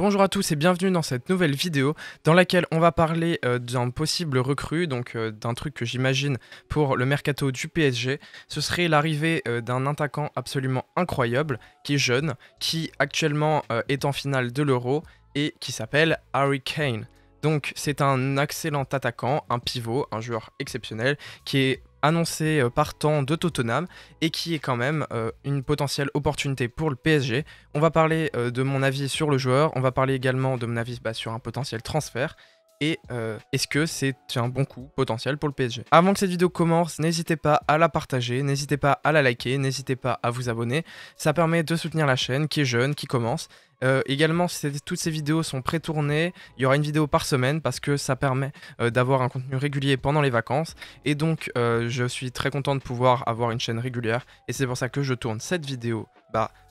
Bonjour à tous et bienvenue dans cette nouvelle vidéo dans laquelle on va parler d'un possible recrue, donc d'un truc que j'imagine pour le mercato du PSG. Ce serait l'arrivée d'un attaquant absolument incroyable, qui est jeune, qui actuellement est en finale de l'Euro et qui s'appelle Harry Kane. Donc c'est un excellent attaquant, un pivot, un joueur exceptionnel qui est annoncé partant de Tottenham et qui est quand même une potentielle opportunité pour le PSG. On va parler de mon avis sur le joueur, on va parler également de mon avis sur un potentiel transfert et est-ce que c'est un bon coup potentiel pour le PSG. Avant que cette vidéo commence, n'hésitez pas à la partager, n'hésitez pas à la liker, n'hésitez pas à vous abonner, ça permet de soutenir la chaîne qui est jeune, qui commence. Également, toutes ces vidéos sont pré-tournées, il y aura une vidéo par semaine parce que ça permet d'avoir un contenu régulier pendant les vacances. Et donc, je suis très content de pouvoir avoir une chaîne régulière. Et c'est pour ça que je tourne cette vidéo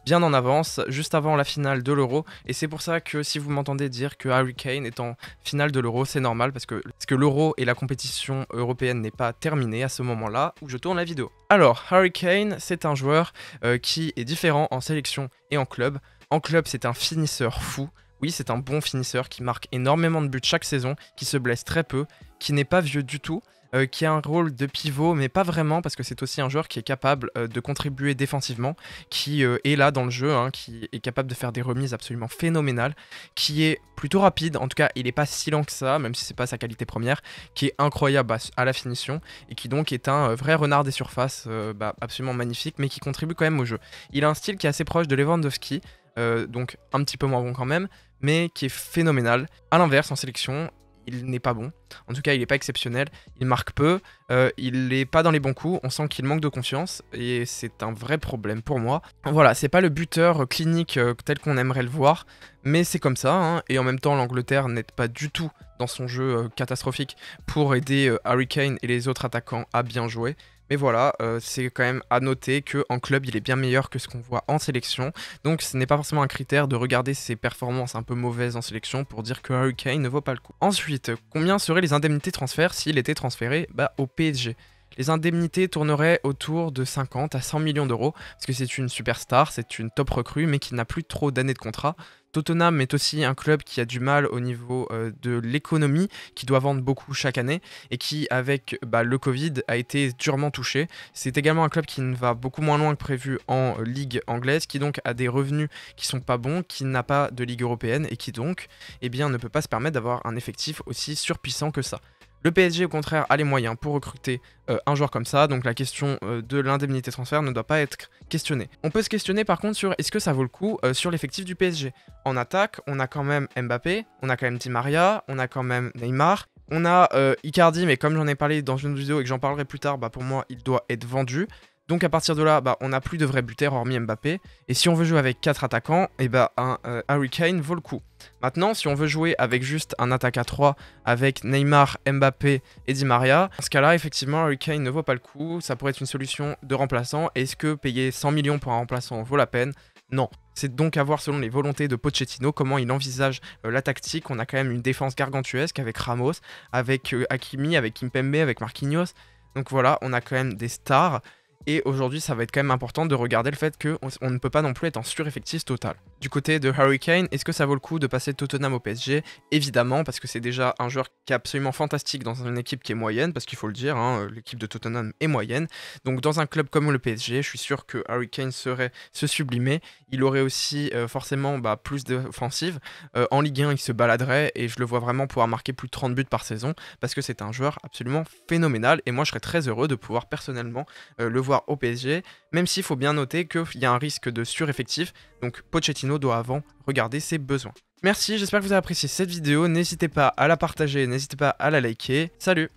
bien en avance, juste avant la finale de l'Euro. Et c'est pour ça que si vous m'entendez dire que Harry Kane est en finale de l'Euro, c'est normal parce que l'Euro et la compétition européenne n'est pas terminée à ce moment-là où je tourne la vidéo. Alors, Harry Kane, c'est un joueur qui est différent en sélection et en club. En club, c'est un finisseur fou. Oui, c'est un bon finisseur qui marque énormément de buts chaque saison, qui se blesse très peu, qui n'est pas vieux du tout, qui a un rôle de pivot, mais pas vraiment, parce que c'est aussi un joueur qui est capable de contribuer défensivement, qui est là dans le jeu, qui est capable de faire des remises absolument phénoménales, qui est plutôt rapide, en tout cas il n'est pas si lent que ça, même si c'est pas sa qualité première, qui est incroyable à la finition, et qui donc est un vrai renard des surfaces, absolument magnifique, mais qui contribue quand même au jeu. Il a un style qui est assez proche de Lewandowski, donc un petit peu moins bon quand même, mais qui est phénoménal. A l'inverse, en sélection, il n'est pas bon. En tout cas, il n'est pas exceptionnel. Il marque peu, il n'est pas dans les bons coups. On sent qu'il manque de confiance et c'est un vrai problème pour moi. Voilà, c'est pas le buteur clinique tel qu'on aimerait le voir, mais c'est comme ça. Et en même temps, l'Angleterre n'aide pas du tout dans son jeu catastrophique pour aider Harry Kane et les autres attaquants à bien jouer. Mais voilà, c'est quand même à noter qu'en club, il est bien meilleur que ce qu'on voit en sélection. Donc ce n'est pas forcément un critère de regarder ses performances un peu mauvaises en sélection pour dire que Harry Kane ne vaut pas le coup. Ensuite, combien seraient les indemnités transfert s'il était transféré au PSG ? Les indemnités tourneraient autour de 50 à 100 millions d'euros, parce que c'est une superstar, c'est une top recrue, mais qui n'a plus trop d'années de contrat. Tottenham est aussi un club qui a du mal au niveau de l'économie, qui doit vendre beaucoup chaque année, et qui, avec le Covid, a été durement touché. C'est également un club qui ne va beaucoup moins loin que prévu en Ligue anglaise, qui donc a des revenus qui sont pas bons, qui n'a pas de Ligue européenne, et qui donc ne peut pas se permettre d'avoir un effectif aussi surpuissant que ça. Le PSG, au contraire, a les moyens pour recruter un joueur comme ça, donc la question de l'indemnité transfert ne doit pas être questionnée. On peut se questionner par contre sur est-ce que ça vaut le coup sur l'effectif du PSG. En attaque, on a quand même Mbappé, on a quand même Di Maria, on a quand même Neymar, on a Icardi, mais comme j'en ai parlé dans une vidéo et que j'en parlerai plus tard, pour moi, il doit être vendu. Donc à partir de là, on n'a plus de vrais buteurs hormis Mbappé. Et si on veut jouer avec 4 attaquants, un Harry Kane vaut le coup. Maintenant, si on veut jouer avec juste un attaque à 3 avec Neymar, Mbappé et Di Maria, dans ce cas-là, effectivement, Harry Kane ne vaut pas le coup. Ça pourrait être une solution de remplaçant. Est-ce que payer 100 millions pour un remplaçant vaut la peine ? Non. C'est donc à voir selon les volontés de Pochettino comment il envisage la tactique. On a quand même une défense gargantuesque avec Ramos, avec Hakimi, avec Kimpembe, avec Marquinhos. Donc voilà, on a quand même des stars. Et aujourd'hui, ça va être quand même important de regarder le fait qu'on ne peut pas non plus être en sureffectif total. Du côté de Harry Kane, est-ce que ça vaut le coup de passer de Tottenham au PSG ? Évidemment, parce que c'est déjà un joueur qui est absolument fantastique dans une équipe qui est moyenne, parce qu'il faut le dire, l'équipe de Tottenham est moyenne. Donc dans un club comme le PSG, je suis sûr que Harry Kane serait se sublimer. Il aurait aussi forcément plus d'offensive. En Ligue 1, il se baladerait et je le vois vraiment pouvoir marquer plus de 30 buts par saison, parce que c'est un joueur absolument phénoménal. Et moi, je serais très heureux de pouvoir personnellement le voir au PSG, même s'il faut bien noter qu'il y a un risque de sureffectif, donc Pochettino doit avant regarder ses besoins. Merci, j'espère que vous avez apprécié cette vidéo, n'hésitez pas à la partager, n'hésitez pas à la liker, salut!